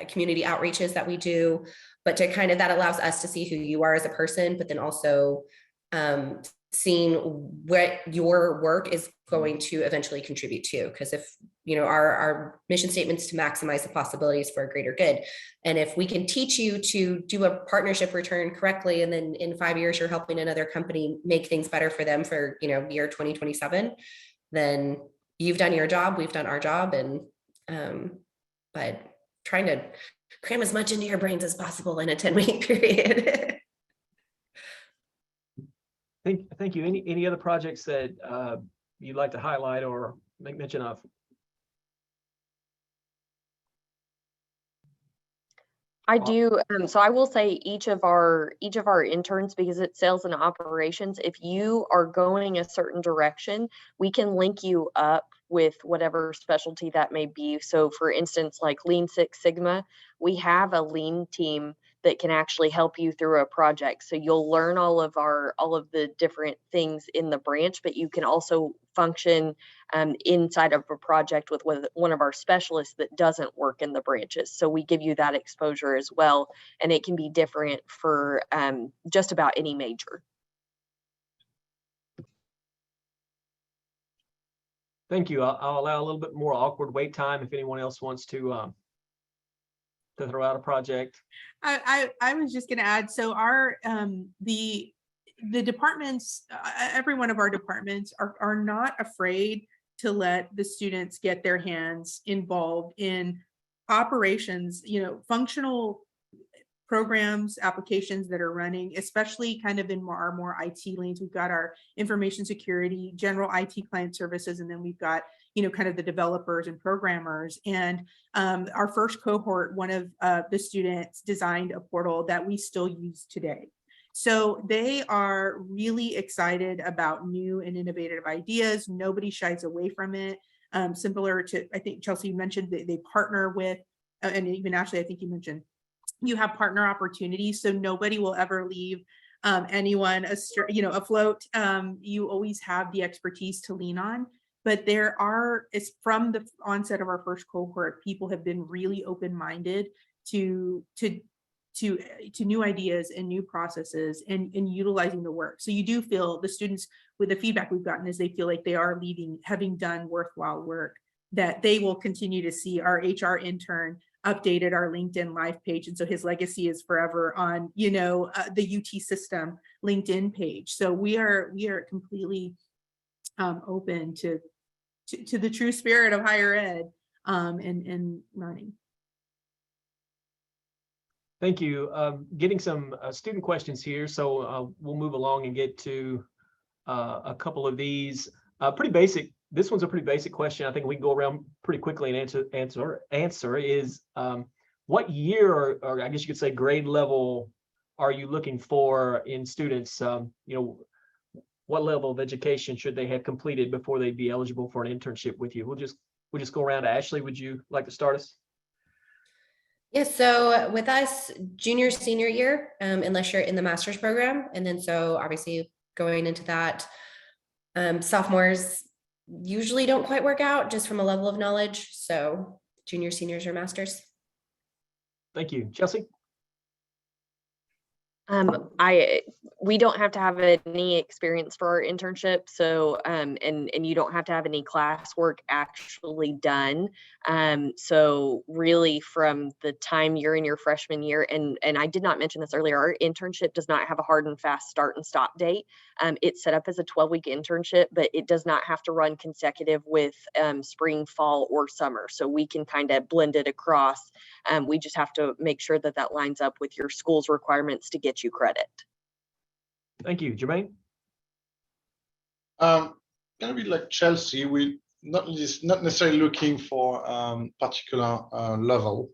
community outreaches that we do, but to kind of, that allows us to see who you are as a person, but then also seeing what your work is going to eventually contribute to. Because if our mission statements to maximize the possibilities for a greater good. And if we can teach you to do a partnership return correctly, and then in 5 years, you're helping another company make things better for them for, year 2027, then you've done your job, we've done our job. And, but trying to cram as much into your brains as possible in a 10-week period. Thank you. Any other projects that you'd like to highlight or make mention of? I do. So I will say each of our interns, because it's sales and operations, if you are going a certain direction, we can link you up with whatever specialty that may be. So for instance, like Lean Six Sigma, we have a lean team that can actually help you through a project. So you'll learn all of the different things in the branch, but you can also function inside of a project with one of our specialists that doesn't work in the branches. So we give you that exposure as well, and it can be different for just about any major. Thank you. I'll allow a little bit more awkward wait time if anyone else wants to throw out a project. I was just going to add, so our the departments, every one of our departments are not afraid to let the students get their hands involved in operations, functional programs, applications that are running, especially kind of in our more IT lanes. We've got our information security, general IT client services, and then we've got, kind of the developers and programmers. And our first cohort, one of the students designed a portal that we still use today. So they are really excited about new and innovative ideas. Nobody shies away from it. Similar to, I think Chelsea mentioned that they partner with, and even Ashley, I think you mentioned, you have partner opportunities. So nobody will ever leave anyone afloat. You always have the expertise to lean on. But it's from the onset of our first cohort, people have been really open-minded to new ideas and new processes and utilizing the work. So you do feel the students, with the feedback we've gotten, is they feel like they are leaving, having done worthwhile work, that they will continue to see our HR intern updated our LinkedIn live page. And so his legacy is forever on, the UT system LinkedIn page. So we are completely open to the true spirit of higher ed and learning. Thank you. Getting some student questions here. So we'll move along and get to a couple of these. Pretty basic. This one's a pretty basic question. I think we can go around pretty quickly and answer is what year or I guess you could say grade level are you looking for in students? What level of education should they have completed before they'd be eligible for an internship with you? We'll just go around to Ashley. Would you like to start us? Yes, so with us, junior, senior year, unless you're in the master's program. And then so obviously going into that, sophomores usually don't quite work out just from a level of knowledge. So junior, seniors, or masters. Thank you. Chelsea? We don't have to have any experience for our internship. So, and you don't have to have any classwork actually done. So really from the time you're in your freshman year, and I did not mention this earlier, our internship does not have a hard and fast start and stop date. It's set up as a 12-week internship, but it does not have to run consecutive with spring, fall, or summer. So we can kind of blend it across. We just have to make sure that that lines up with your school's requirements to get you credit. Thank you. Jermaine? Gonna be like Chelsea. We not necessarily looking for particular level.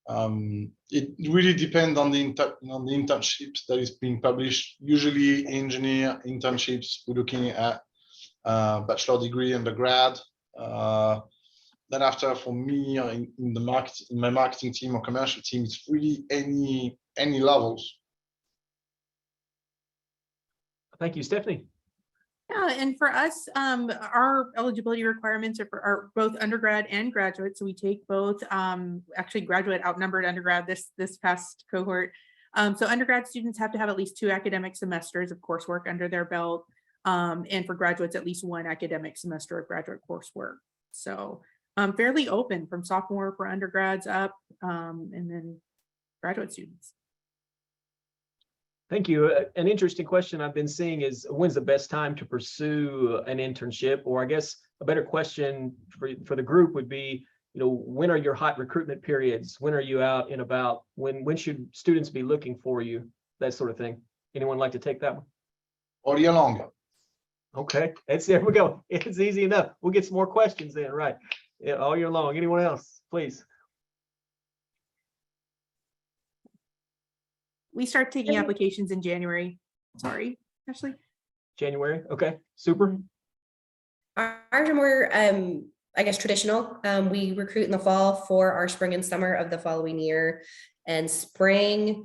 It really depends on the internships that is being published. Usually engineer internships, we're looking at bachelor degree, undergrad. Then after, for me, in my marketing team or commercial team, it's really any levels. Thank you, Stephanie. Yeah, and for us, our eligibility requirements are both undergrad and graduate. So we take both. Actually, graduate outnumbered undergrad this past cohort. So undergrad students have to have at least 2 academic semesters of coursework under their belt, and for graduates, at least 1 academic semester of graduate coursework. So fairly open from sophomore for undergrads up, and then graduate students. Thank you. An interesting question I've been seeing is when's the best time to pursue an internship? Or I guess a better question for the group would be, when are your hot recruitment periods? When are you out and about? When should students be looking for you? That sort of thing. Anyone like to take that one? All year long. Okay, there we go. It's easy enough. We'll get some more questions then, right? Yeah, all year long. Anyone else, please? We start taking applications in January. Sorry, Ashley. January. Okay, super. Ours are more, I guess, traditional. We recruit in the fall for our spring and summer of the following year. And spring,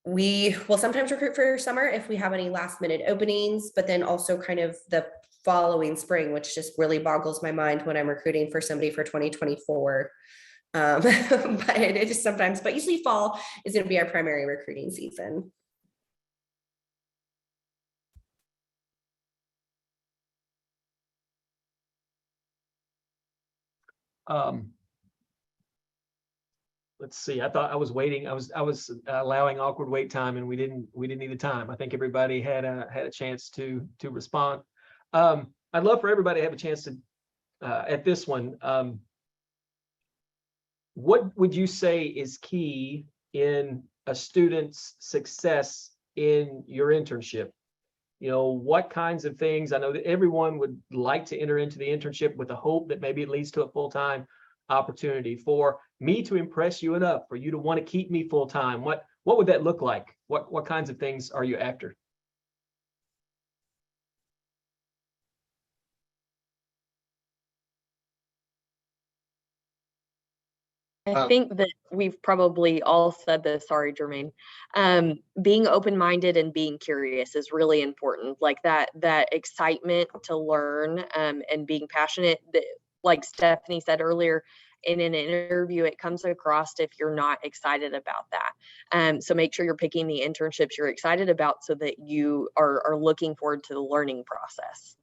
we will sometimes recruit for summer if we have any last minute openings, but then also kind of the following spring, which just really boggles my mind when I'm recruiting for somebody for 2024. But it just sometimes, but usually fall is going to be our primary recruiting season. Let's see. I thought I was waiting. I was allowing awkward wait time, and we didn't need the time. I think everybody had a chance to respond. I'd love for everybody to have a chance to at this one. What would you say is key in a student's success in your internship? What kinds of things? I know that everyone would like to enter into the internship with the hope that maybe it leads to a full-time opportunity. For me to impress you enough for you to want to keep me full-time, what would that look like? What kinds of things are you after? I think that we've probably all said this. Sorry, Jermaine. Being open-minded and being curious is really important. Like that excitement to learn, and being passionate. That, like Stephanie said earlier, in an interview, it comes across if you're not excited about that. So make sure you're picking the internships you're excited about so that you are looking forward to the learning process.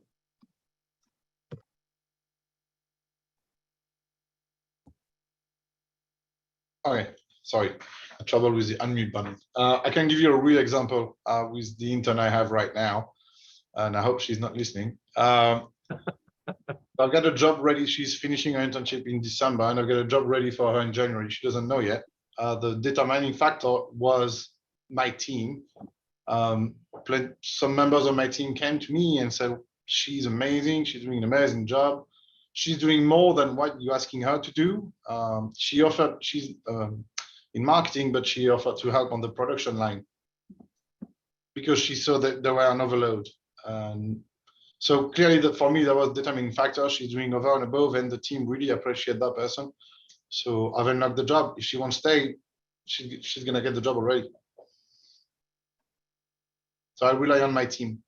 Okay, sorry, trouble with the unmute button. I can give you a real example with the intern I have right now, and I hope she's not listening. I've got a job ready. She's finishing her internship in December, and I've got a job ready for her in January. She doesn't know yet. The determining factor was my team. Some members of my team came to me and said, she's amazing. She's doing an amazing job. She's doing more than what you're asking her to do. She's in marketing, but she offered to help on the production line because she saw that there were an overload. So clearly that for me, that was the determining factor. She's doing over and above, and the team really appreciate that person. So I've unlocked the job. If she won't stay, she's gonna get the job already. So I rely on my team.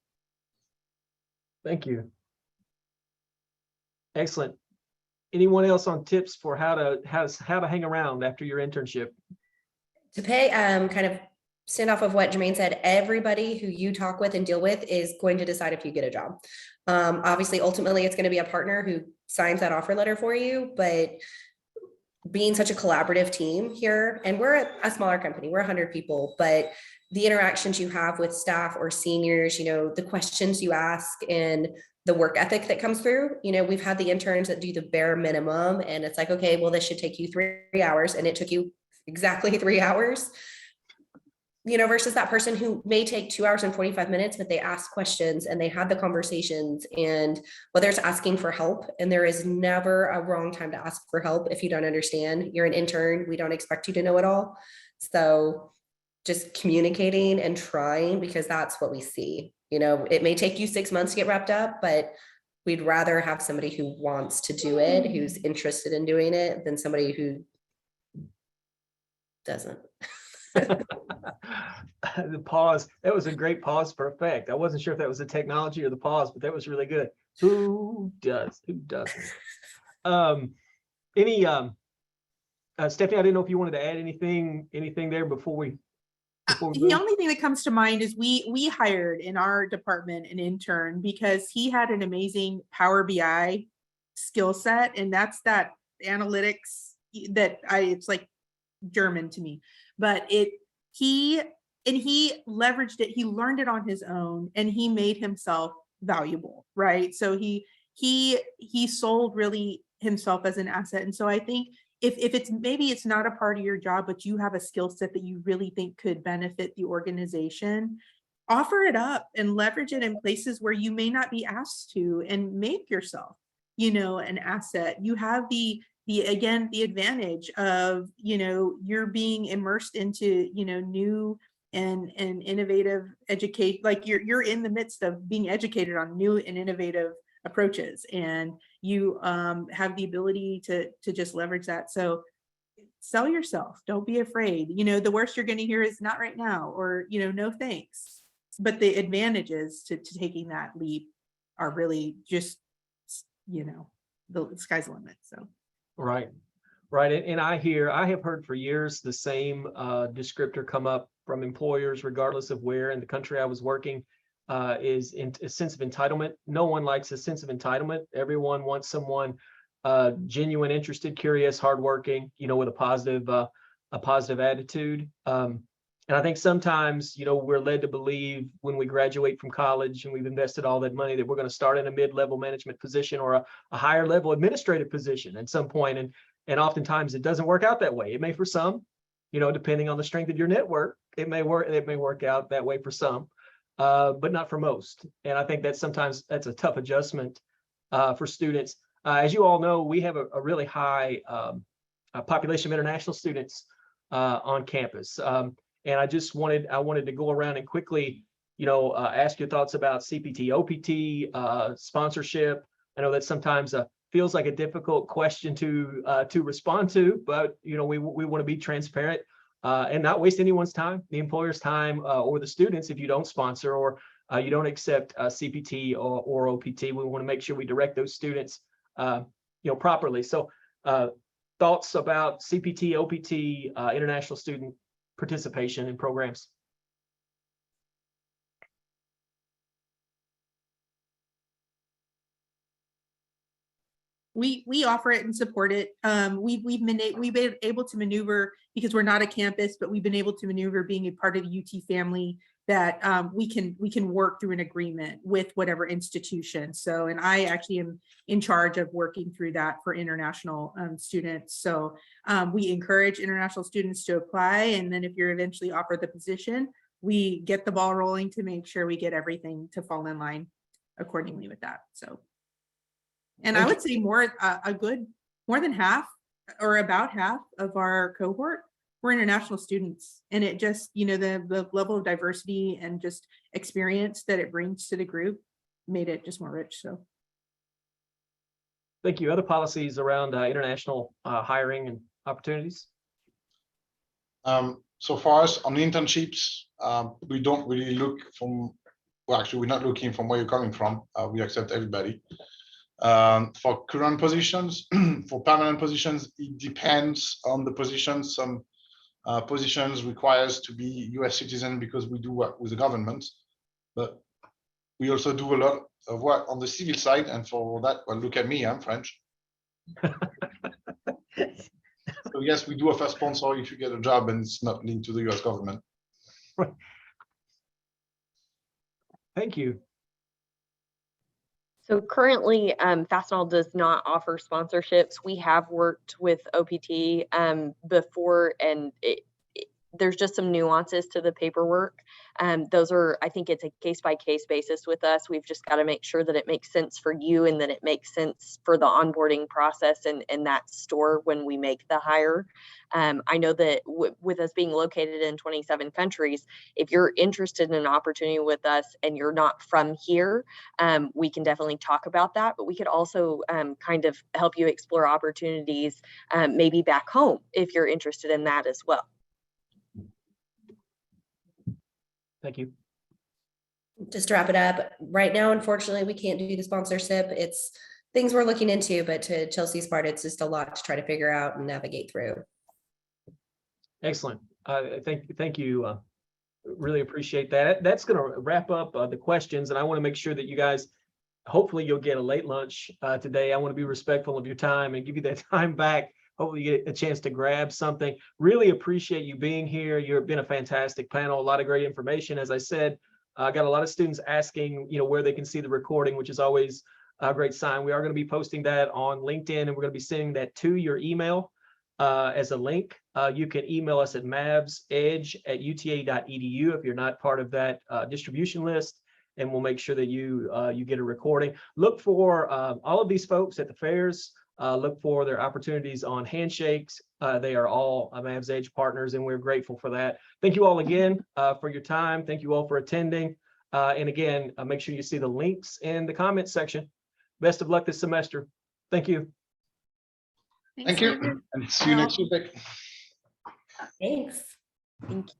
Thank you. Excellent. Anyone else on tips for how to hang around after your internship? To pay, kind of stand off of what Jermaine said, everybody who you talk with and deal with is going to decide if you get a job. Obviously, ultimately, it's going to be a partner who signs that offer letter for you, but being such a collaborative team here, and we're a smaller company, we're 100 people, but the interactions you have with staff or seniors, the questions you ask and the work ethic that comes through, we've had the interns that do the bare minimum, and it's like, okay, well, this should take you 3 hours, and it took you exactly 3 hours, versus that person who may take 2 hours and 45 minutes, but they ask questions and they had the conversations, and whether it's asking for help, and there is never a wrong time to ask for help. If you don't understand, you're an intern, we don't expect you to know it all. So just communicating and trying, because that's what we see. It may take you 6 months to get wrapped up, but we'd rather have somebody who wants to do it, who's interested in doing it, than somebody who doesn't. The pause, that was a great pause for effect. I wasn't sure if that was the technology or the pause, but that was really good. Who does? Who doesn't? Stephanie, I didn't know if you wanted to add anything there before we the only thing that comes to mind is we hired in our department an intern because he had an amazing Power BI skill set, and that's that analytics that it's like German to me, but he leveraged it, he learned it on his own, and he made himself valuable, right? So he sold really himself as an asset. And so I think if it's maybe it's not a part of your job, but you have a skill set that you really think could benefit the organization, offer it up and leverage it in places where you may not be asked to, and make yourself, an asset. You have the advantage of, you're being immersed into, new and innovative educate, like you're in the midst of being educated on new and innovative approaches, and you have the ability to just leverage that. So sell yourself, don't be afraid. The worst you're going to hear is not right now, or no thanks. But the advantages to taking that leap are really just, the sky's the limit. So Right. And I have heard for years the same descriptor come up from employers, regardless of where in the country I was working, is a sense of entitlement. No one likes a sense of entitlement. Everyone wants someone genuine, interested, curious, hardworking, with a positive attitude. And I think sometimes, we're led to believe when we graduate from college and we've invested all that money that we're going to start in a mid-level management position or a higher level administrative position at some point. And oftentimes it doesn't work out that way. It may for some, depending on the strength of your network, it may work out that way for some, but not for most. And I think that's a tough adjustment for students. As you all know, we have a really high population of international students on campus. And I wanted to go around and quickly, ask your thoughts about CPT, OPT, sponsorship. I know that sometimes feels like a difficult question to respond to, but we want to be transparent and not waste anyone's time, the employer's time, or the students if you don't sponsor or you don't accept CPT or OPT. We want to make sure we direct those students, properly. So, thoughts about CPT, OPT, international student participation in programs? We offer it and support it. We've been able to maneuver, because we're not a campus, but we've been able to maneuver being a part of the UT family, that we can work through an agreement with whatever institution. So, and I actually am in charge of working through that for international students. So we encourage international students to apply, and then if you're eventually offered the position, we get the ball rolling to make sure we get everything to fall in line accordingly with that. So. And I would say more than half, or about half of our cohort were international students. And it just, the level of diversity and just experience that it brings to the group made it just more rich. So. Thank you. Other policies around international hiring and opportunities? So far as on the internships, we don't really look actually, we're not looking from where you're coming from. We accept everybody. For current positions, for permanent positions, it depends on the position. Some positions requires to be US citizen because we do work with the government, but we also do a lot of work on the civil side. And for that, well, look at me, I'm French. So yes, we do offer sponsor if you get a job and it's not linked to the US government. Right. Thank you. So currently, Fastenal does not offer sponsorships. We have worked with OPT before, and there's just some nuances to the paperwork. Those are, I think it's a case-by-case basis with us. We've just got to make sure that it makes sense for you and that it makes sense for the onboarding process and that store when we make the hire. I know that with us being located in 27 countries, if you're interested in an opportunity with us and you're not from here, we can definitely talk about that, but we could also kind of help you explore opportunities maybe back home if you're interested in that as well. Thank you. Just to wrap it up, right now, unfortunately, we can't do the sponsorship. It's things we're looking into, but to Chelsea's part, it's just a lot to try to figure out and navigate through. Excellent. Thank you. Really appreciate that. That's going to wrap up the questions, and I want to make sure that you guys hopefully you'll get a late lunch today. I want to be respectful of your time and give you that time back. Hopefully you get a chance to grab something. Really appreciate you being here. You've been a fantastic panel, a lot of great information. As I said, I got a lot of students asking, where they can see the recording, which is always a great sign. We are going to be posting that on LinkedIn, and we're going to be sending that to your email as a link. You can email us at mavsedge@uta.edu if you're not part of that distribution list, and we'll make sure that you get a recording. Look for all of these folks at the fairs. Look for their opportunities on handshakes. They are all Mavs Edge partners, and we're grateful for that. Thank you all again for your time. Thank you all for attending. And again, make sure you see the links in the comments section. Best of luck this semester. Thank you. Thank you, and see you next week. Thanks. Thank you.